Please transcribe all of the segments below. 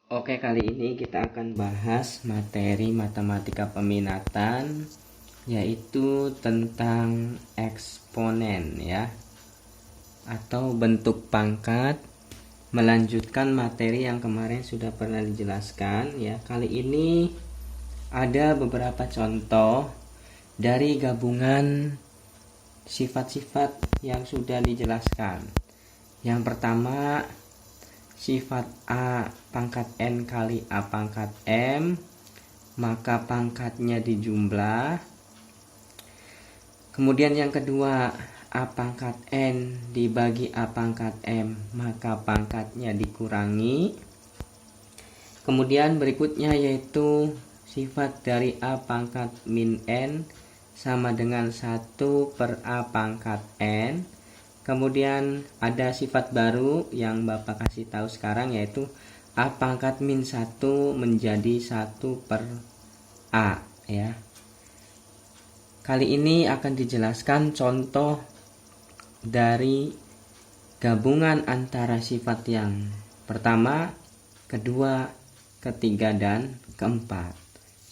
Oke, kali ini kita akan bahas materi matematika peminatan, yaitu tentang eksponen ya, atau bentuk pangkat. Melanjutkan materi yang kemarin sudah pernah dijelaskan ya. Kali ini ada beberapa contoh dari gabungan sifat-sifat yang sudah dijelaskan. Yang pertama, sifat A pangkat N kali A pangkat M, maka pangkatnya dijumlah. Kemudian yang kedua, A pangkat N dibagi A pangkat M, maka pangkatnya dikurangi. Kemudian berikutnya yaitu sifat dari A pangkat min N sama dengan 1 per A pangkat N. Kemudian ada sifat baru yang Bapak kasih tahu sekarang, yaitu A pangkat min 1 menjadi 1 per A ya. Kali ini akan dijelaskan contoh dari gabungan antara sifat yang pertama, kedua, ketiga, dan keempat.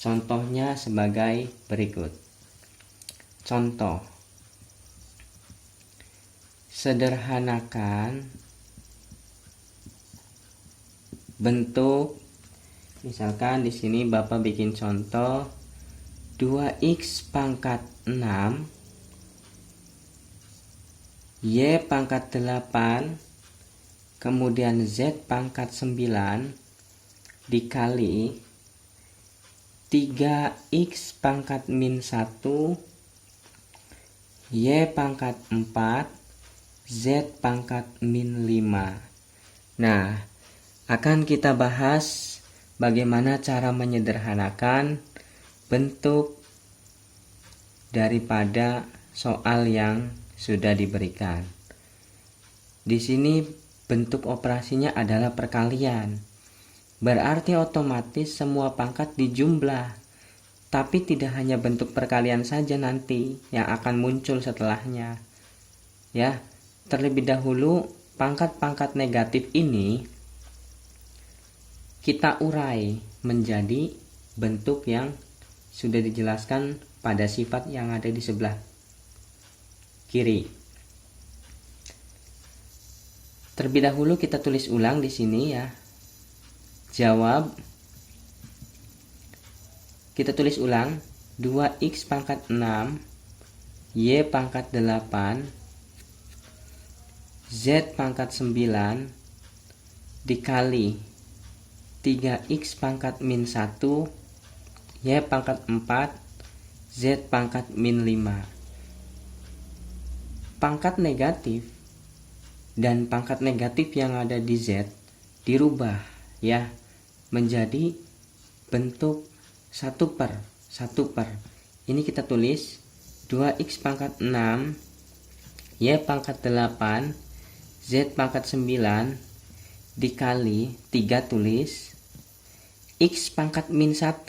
Contohnya sebagai berikut. Contoh: sederhanakan bentuk. Misalkan di sini Bapak bikin contoh 2x pangkat 6 y pangkat 8 kemudian z pangkat 9 dikali 3x pangkat min 1 y pangkat 4 z pangkat min 5. Nah, akan kita bahas bagaimana cara menyederhanakan bentuk daripada soal yang sudah diberikan. Di sini bentuk operasinya adalah perkalian. Berarti otomatis semua pangkat dijumlah. Tapi tidak hanya bentuk perkalian saja nanti yang akan muncul setelahnya. Ya, terlebih dahulu pangkat-pangkat negatif ini kita urai menjadi bentuk yang sudah dijelaskan pada sifat yang ada di sebelah kiri. Terlebih dahulu kita tulis ulang di sini ya. Jawab. Kita tulis ulang 2x pangkat 6 y pangkat 8 z pangkat 9 dikali 3x pangkat min 1 y pangkat 4 z pangkat min 5. Pangkat negatif dan pangkat negatif yang ada di z dirubah ya menjadi bentuk 1 per. Ini kita tulis 2x pangkat 6 y pangkat 8 z pangkat 9 dikali 3 tulis x pangkat min 1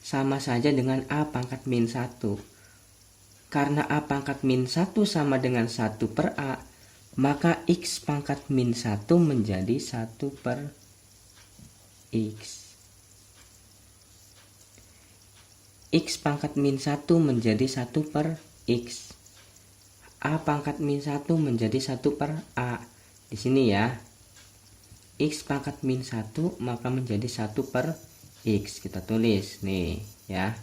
sama saja dengan A pangkat min 1. Karena A pangkat min 1 sama dengan 1 per A, maka x pangkat min 1 menjadi 1 per x. X pangkat min 1 menjadi 1 per x. A pangkat min 1 menjadi 1 per A. Di sini ya. X pangkat min 1 maka menjadi 1 per x. Kita tulis nih ya.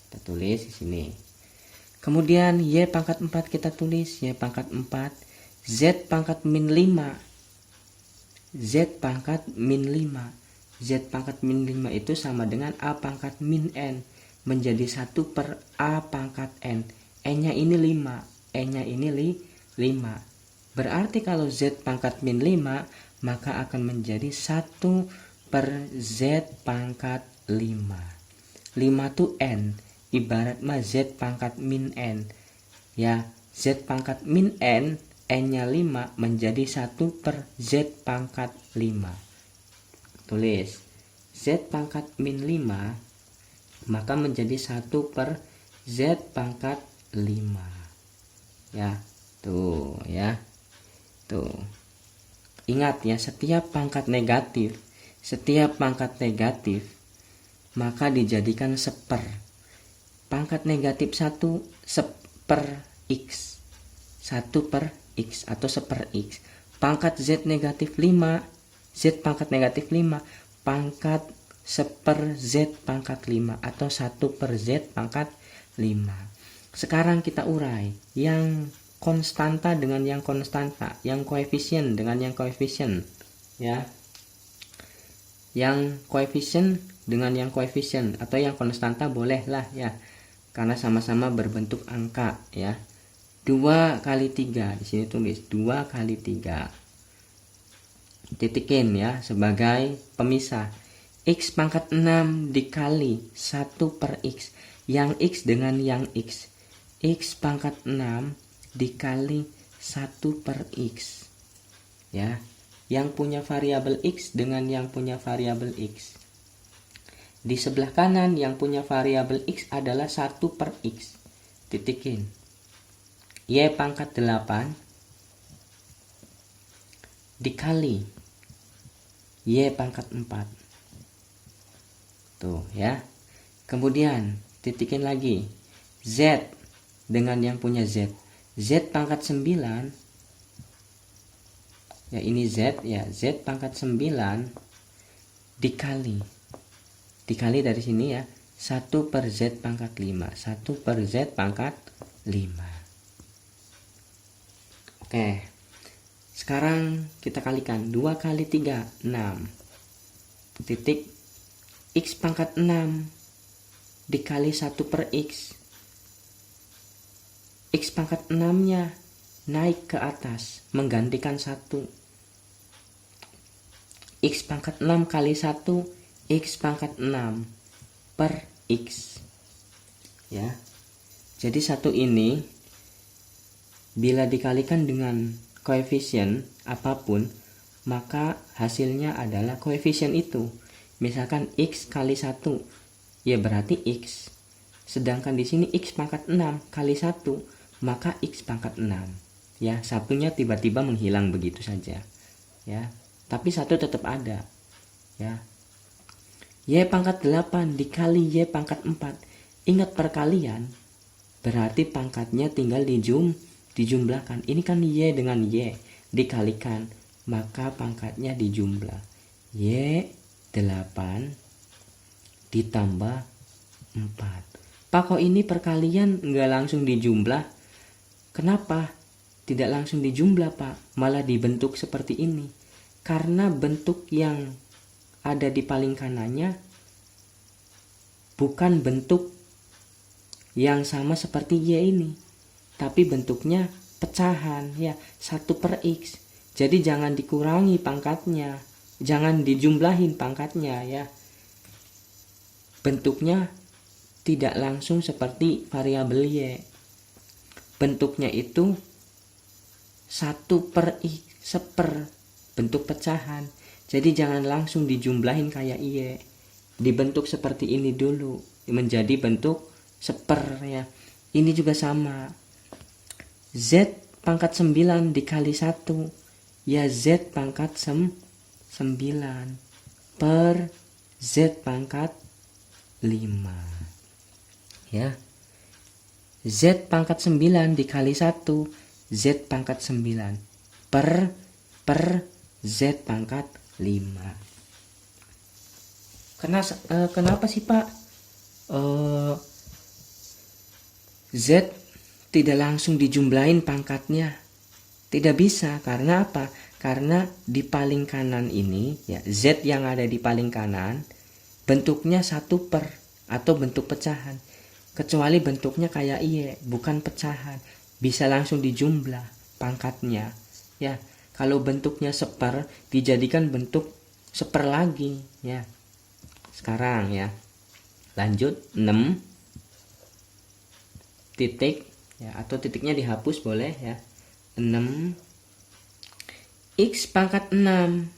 Kita tulis di sini. Kemudian y pangkat 4 kita tulis y pangkat 4 z pangkat min 5. Z pangkat min 5. Z pangkat min 5 itu sama dengan A pangkat min n menjadi 1 per A pangkat n. N-nya ini 5, E-nya ini 5. Berarti kalau Z pangkat min 5 maka akan menjadi 1 per Z pangkat 5. 5 itu N, ibarat mah Z pangkat min N. Ya, Z pangkat min N, N-nya 5 menjadi 1 per Z pangkat 5. Tulis Z pangkat min 5 maka menjadi 1 per Z pangkat 5. Ya, tuh ya. Tuh. Ingat ya, setiap pangkat negatif setiap pangkat negatif maka dijadikan seper. Pangkat negatif 1 seper X, 1 per X atau seper X. Pangkat Z negatif 5, Z pangkat negatif 5, pangkat seper Z pangkat 5 atau 1 per Z pangkat 5. Sekarang kita urai yang konstanta dengan yang konstanta, yang koefisien dengan yang koefisien, ya. Yang koefisien dengan yang koefisien atau yang konstanta bolehlah ya, karena sama-sama berbentuk angka ya. 2 kali 3, di sini tulis 2 kali 3. Titikin ya sebagai pemisah. X pangkat 6 dikali 1 per X, yang X dengan yang X. X pangkat 6 dikali 1 per X ya, yang punya variabel X dengan yang punya variabel X. Di sebelah kanan yang punya variabel X adalah 1 per X. Titikin. Y pangkat 8 dikali Y pangkat 4. Tuh ya. Kemudian titikin lagi. Z dengan yang punya Z. Z pangkat 9. Ya ini Z ya, Z pangkat 9 dikali dari sini ya, 1 per Z pangkat 5, 1 per Z pangkat 5. Oke, sekarang kita kalikan 2 kali 3, 6. Titik X pangkat 6 dikali 1 per X. X pangkat 6 nya naik ke atas menggantikan 1. X pangkat 6 kali 1, X pangkat 6 per X ya. Jadi 1 ini bila dikalikan dengan koefisien apapun maka hasilnya adalah koefisien itu. Misalkan X kali 1 ya berarti X, sedangkan di sini X pangkat 6 kali 1 maka X pangkat 6 ya. Satunya tiba-tiba menghilang begitu saja ya, tapi 1 tetap ada ya. Y pangkat 8 dikali Y pangkat 4. Ingat perkalian, berarti pangkatnya tinggal dijumlahkan. Ini kan Y dengan Y dikalikan, maka pangkatnya dijumlah. Y 8 ditambah 4. Pak, kok ini perkalian nggak langsung dijumlah? Kenapa tidak langsung dijumlah, Pak? Malah dibentuk seperti ini. Karena bentuk yang ada di paling kanannya bukan bentuk yang sama seperti Y ini, tapi bentuknya pecahan ya, 1 per X. Jadi jangan dikurangi pangkatnya, jangan dijumlahin pangkatnya ya. Bentuknya tidak langsung seperti variabel Y. Bentuknya itu 1 per X, seper, bentuk pecahan. Jadi jangan langsung dijumlahin kayak Y. Dibentuk seperti ini dulu menjadi bentuk seper ya. Ini juga sama. Z pangkat 9 dikali 1 ya, Z pangkat 9 per Z pangkat 5 ya. Z pangkat 9 dikali 1 Z pangkat 9 per Z pangkat 5. Kenapa sih, Pak? Z tidak langsung dijumlahin pangkatnya. Tidak bisa, karena apa? Karena di paling kanan ini ya, Z yang ada di paling kanan bentuknya 1 per atau bentuk pecahan. Kecuali bentuknya kayak Y, bukan pecahan, bisa langsung dijumlah pangkatnya ya. Kalau bentuknya seper dijadikan bentuk seper lagi ya. Sekarang ya, lanjut 6 titik ya, atau titiknya dihapus boleh ya. 6 X pangkat 6.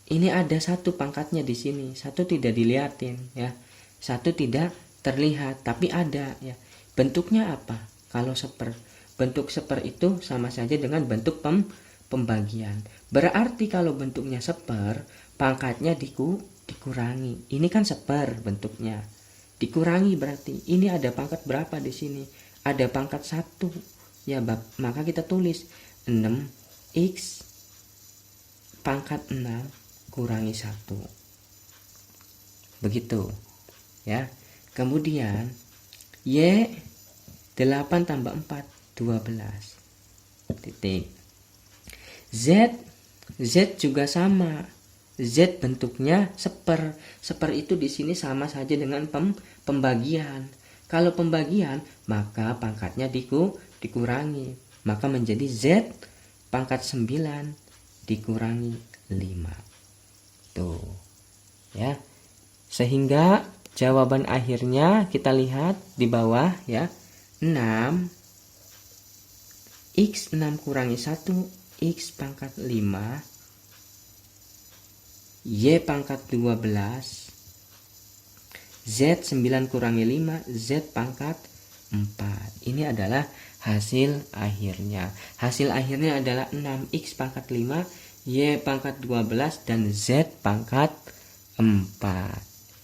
Ini ada 1 pangkatnya di sini, 1 tidak dilihatin ya. 1 tidak terlihat tapi ada ya. Bentuknya apa? Kalau seper, bentuk seper itu sama saja dengan bentuk pembagian. Berarti kalau bentuknya seper, pangkatnya dikurangi. Ini kan seper bentuknya. Dikurangi berarti ini ada pangkat berapa di sini? Ada pangkat 1. Ya, maka kita tulis 6x pangkat 6 kurangi 1. Begitu. Ya. Kemudian Y 8 tambah 4 12. Titik. Z juga sama. Z bentuknya seper. Seper itu di sini sama saja dengan pembagian. Kalau pembagian, maka pangkatnya dikurangi. Maka menjadi Z pangkat 9 dikurangi 5. Tuh. Ya. Sehingga jawaban akhirnya kita lihat di bawah ya. 6 X 6 kurangi 1 X pangkat 5 Y pangkat 12 Z 9 kurangi 5 Z pangkat 4. Ini adalah hasil akhirnya. Hasil akhirnya adalah 6X pangkat 5 Y pangkat 12 dan Z pangkat 4.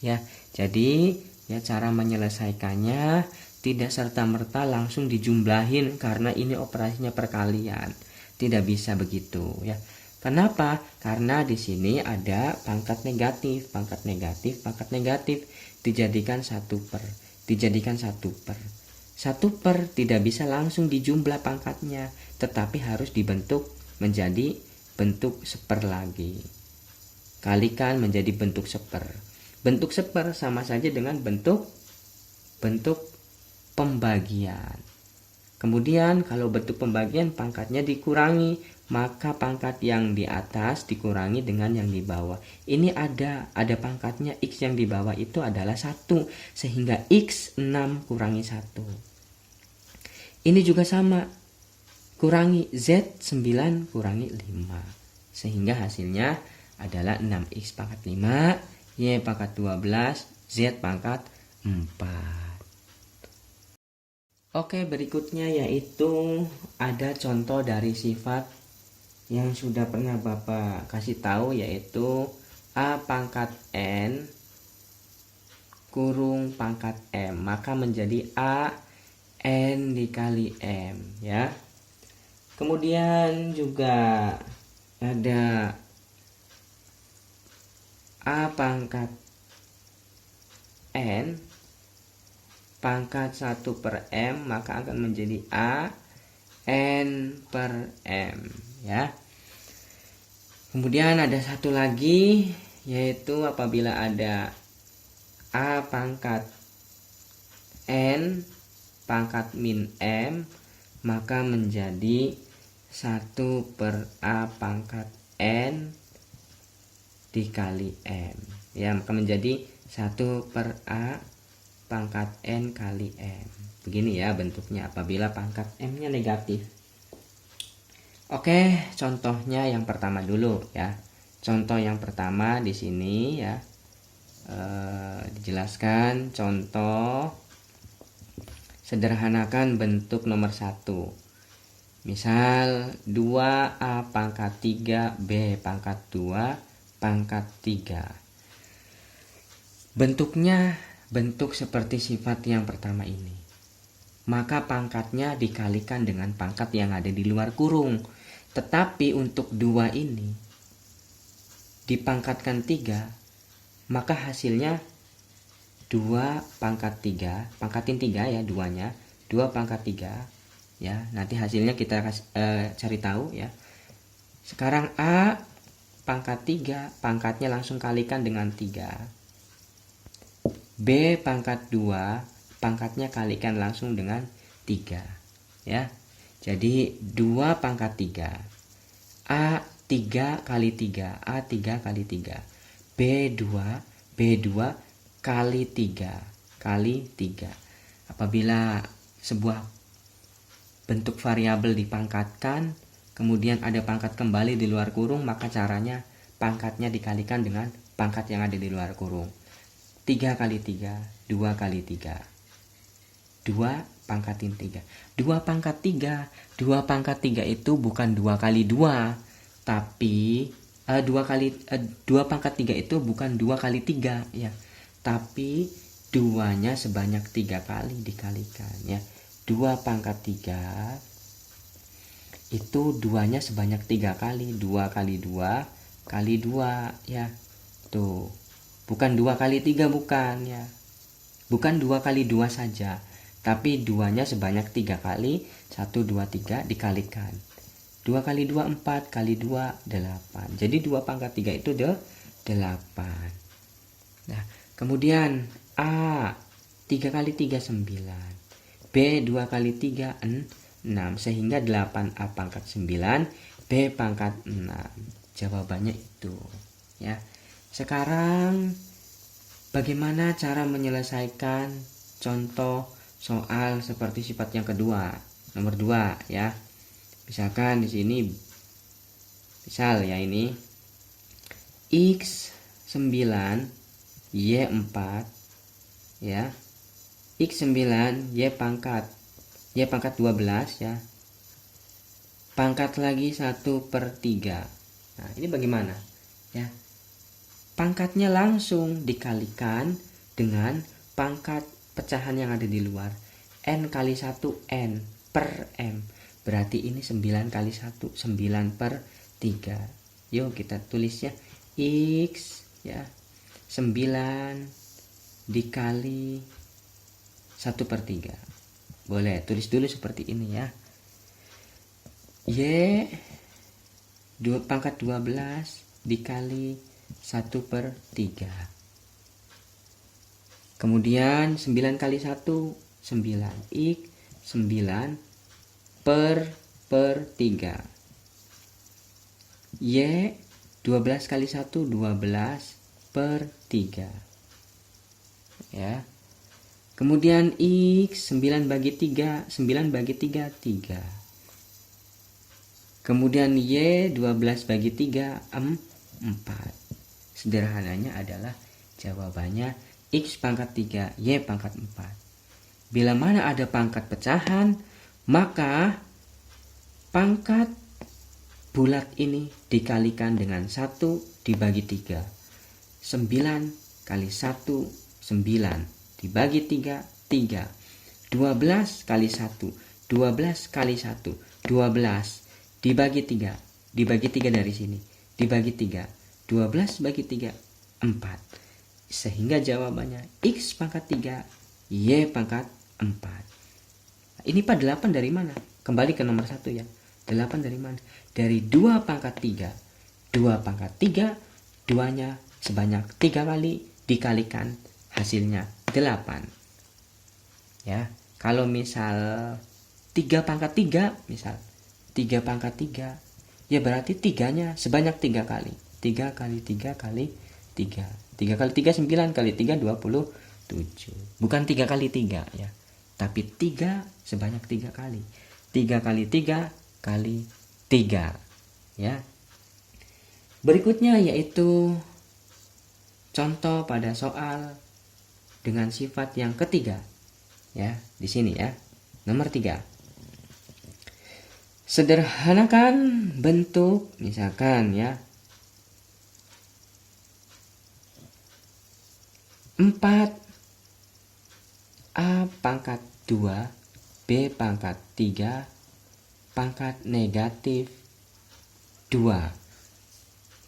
Ya, jadi ya cara menyelesaikannya tidak serta-merta langsung dijumlahin karena ini operasinya perkalian. Tidak bisa begitu ya. Kenapa? Karena di sini ada pangkat negatif, pangkat negatif, pangkat negatif dijadikan 1 per. Dijadikan 1 per. 1 per tidak bisa langsung dijumlah pangkatnya, tetapi harus dibentuk menjadi bentuk seper lagi. Kalikan menjadi bentuk seper. Bentuk seper sama saja dengan bentuk pembagian. Kemudian kalau bentuk pembagian pangkatnya dikurangi, maka pangkat yang di atas dikurangi dengan yang di bawah. Ini ada pangkatnya X yang di bawah itu adalah 1, sehingga X 6 kurangi 1. Ini juga sama, kurangi Z 9 kurangi 5, sehingga hasilnya adalah 6X pangkat 5 Y pangkat 12 Z pangkat 4. Oke, berikutnya yaitu ada contoh dari sifat yang sudah pernah Bapak kasih tahu, yaitu A pangkat N kurung pangkat M, maka menjadi A N dikali M ya. Kemudian juga ada A pangkat N pangkat 1 per M, maka akan menjadi A N per M ya. Kemudian ada satu lagi, yaitu apabila ada A pangkat N pangkat min M, maka menjadi 1 per A pangkat N dikali M ya, maka menjadi 1 per A pangkat N kali M. Begini ya bentuknya apabila pangkat M-nya negatif. Oke, contohnya yang pertama dulu ya. Contoh yang pertama di sini ya, dijelaskan contoh sederhanakan bentuk nomor 1. Misal 2A pangkat 3 B pangkat 2 pangkat 3. Bentuknya bentuk seperti sifat yang pertama ini. Maka pangkatnya dikalikan dengan pangkat yang ada di luar kurung. Tetapi untuk 2 ini dipangkatkan 3, maka hasilnya 2 pangkat 3, pangkatin 3 ya, 2-nya 2 pangkat 3 ya. Nanti hasilnya kita cari tahu ya. Sekarang A pangkat 3, pangkatnya langsung kalikan dengan 3. B pangkat 2, pangkatnya kalikan langsung dengan 3 ya. Jadi 2 pangkat 3, A 3 kali 3, A 3 kali 3, B2 kali 3 kali 3. Apabila sebuah bentuk variabel dipangkatkan, kemudian ada pangkat kembali di luar kurung, maka caranya pangkatnya dikalikan dengan pangkat yang ada di luar kurung. 3 kali 3, 2 kali 3. 2 pangkatin 3. 2 pangkat 3. 2 pangkat 3 itu bukan 2 kali 2, tapi 2 pangkat 3 itu bukan 2 kali 3 ya, tapi 2-nya sebanyak 3 kali dikalikan ya. 2 pangkat 3 itu 2-nya sebanyak 3 kali. 2 kali 2 kali 2 ya. Tuh. Bukan 2 kali 3, bukan ya. Bukan 2 kali 2 saja, tapi 2-nya sebanyak 3 kali. 1, 2, 3 dikalikan. 2 kali 2 4 kali 2 8. Jadi 2 pangkat 3 itu 8. Nah, kemudian A 3 kali 3 9. B 2 kali 3 6, sehingga 8A pangkat 9 B pangkat 6. Jawabannya itu ya. Sekarang bagaimana cara menyelesaikan contoh soal seperti sifat yang kedua, nomor 2 ya. Misalkan di sini misal ya, ini X 9 Y 4 ya. X 9 Y pangkat 12 ya. Pangkat lagi 1/3. Nah, ini bagaimana ya? Pangkatnya langsung dikalikan dengan pangkat pecahan yang ada di luar. N kali 1 N per M. Berarti ini 9 kali 1 9/3. Yuk kita tulis ya. X ya 9 dikali 1/3. Boleh tulis dulu seperti ini ya. Y 2 pangkat 12 dikali 1/3. Kemudian 9 kali 1 9. X 9 per 3. Y 12 kali 1 12/3 ya. Kemudian X 9 bagi 3 9 bagi 3 3. Kemudian Y 12 bagi 3 4. Sederhananya adalah jawabannya X pangkat 3 Y pangkat 4. Bila mana ada pangkat pecahan, maka pangkat bulat ini dikalikan dengan 1 dibagi 3. 9 kali 1 9 dibagi 3 3. 12 kali 1 12 kali 1 12 dibagi 3. Dibagi 3 dari sini. Dibagi 3. 12 bagi 3 4. Sehingga jawabannya X pangkat 3 Y pangkat 4. Ini Pak 8 dari mana? Kembali ke nomor 1 ya. 8 dari mana? Dari 2 pangkat 3. 2 pangkat 3, 2-nya sebanyak 3 kali dikalikan hasilnya 8. Ya, kalau misal 3 pangkat 3, misal 3 pangkat 3, ya berarti 3-nya sebanyak 3 kali. 3 kali 3 kali 3. 3 kali 3 9 kali 3 27. Bukan 3 kali 3 ya. Tapi 3 sebanyak 3 kali. 3 kali 3 kali 3 ya. Berikutnya yaitu contoh pada soal dengan sifat yang ketiga ya, di sini ya. Nomor 3. Sederhanakan bentuk, misalkan ya, 4A pangkat 2 B pangkat 3 pangkat negatif 2.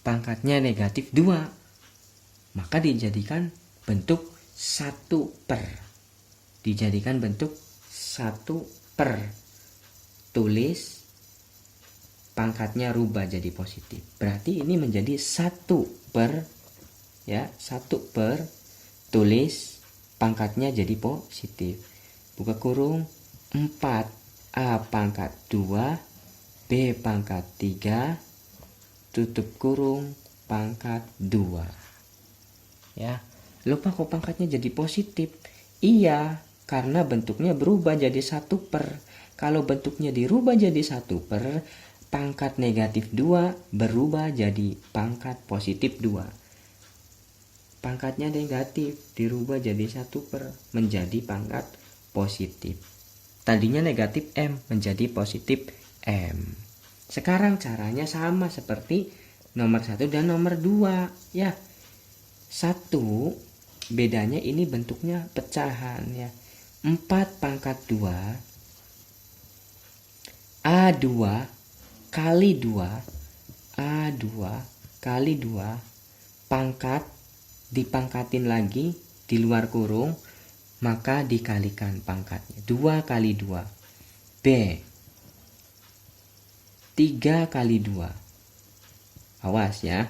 Pangkatnya negatif 2, maka dijadikan bentuk 1/. Dijadikan bentuk 1/. Tulis pangkatnya rubah jadi positif. Berarti ini menjadi 1/, ya, 1/. Tulis pangkatnya jadi positif. Buka kurung 4A pangkat 2 B pangkat 3 tutup kurung pangkat 2. Ya, lupa kok pangkatnya jadi positif. Iya, karena bentuknya berubah jadi 1/. Kalau bentuknya dirubah jadi 1/, pangkat negatif 2 berubah jadi pangkat positif 2. Pangkatnya negatif dirubah jadi 1/, menjadi pangkat positif. Tadinya negatif M menjadi positif M. Sekarang caranya sama seperti nomor 1 dan nomor 2 ya. 1 bedanya ini bentuknya pecahan ya. 4 pangkat 2 A2 kali 2 A2 kali 2 pangkat dipangkatin lagi di luar kurung, maka dikalikan pangkatnya. 2 kali 2 B 3 kali 2. Awas ya,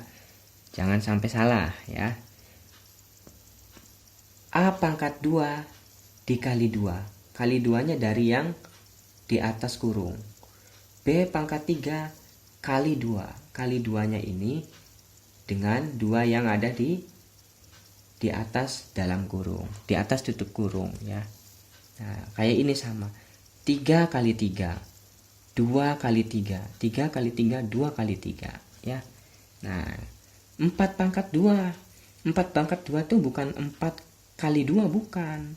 jangan sampai salah ya. A pangkat 2 dikali 2. Kali 2-nya dari yang di atas kurung. B pangkat 3 kali 2. Kali 2-nya ini dengan 2 yang ada di atas dalam kurung, di atas tutup kurung ya. Nah, kayak ini sama. 3 kali 3, 2 kali 3, 3 kali 3, 2 kali 3 ya. Nah, 4 pangkat 2. 4 pangkat 2 tuh bukan 4 kali 2, bukan.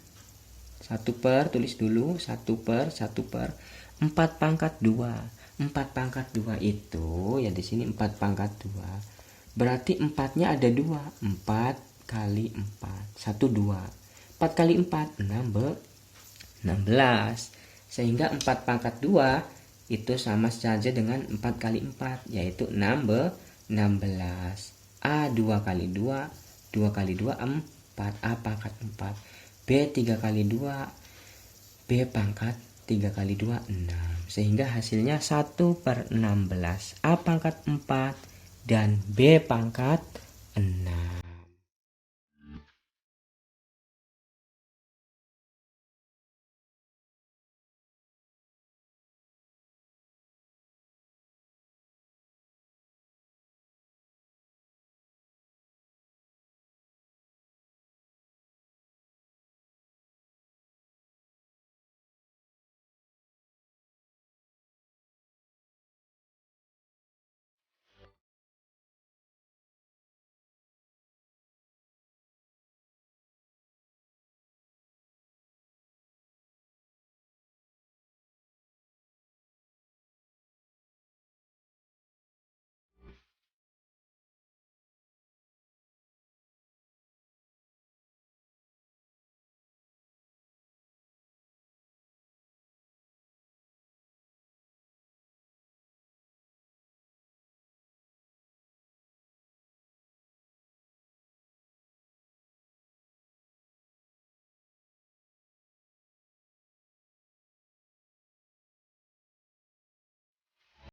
1 per, tulis dulu, 1 per 4 pangkat 2. 4 pangkat 2 itu ya di sini 4 pangkat 2. Berarti 4-nya ada 2. 4 kali 4. 1 2. 4 kali 4 16. Sehingga 4 pangkat 2 itu sama saja dengan 4 kali 4, yaitu 16. A 2 kali 2, 2 kali 2 4. A pangkat 4. B 3 kali 2, B pangkat 3 kali 2 6. Sehingga hasilnya 1 per 16. A pangkat 4 dan B pangkat 6.